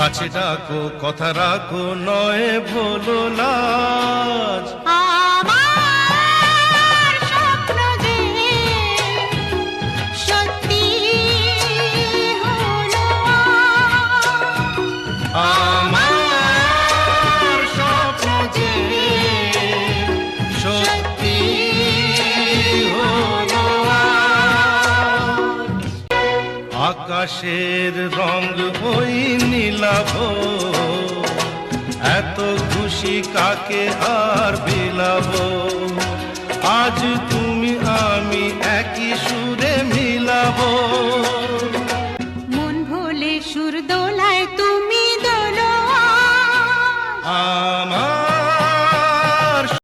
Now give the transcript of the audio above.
কাছে ডাকো কথা রাখো নয় ভোলো লাজ। আমার স্বপ্ন যে সত্যি হলো আমার স্বপ্ন যে সত্যি হলো আজ। আকাশের রং ওই নীলাভ, এত খুশি কাকে আর বিলাবো। আজ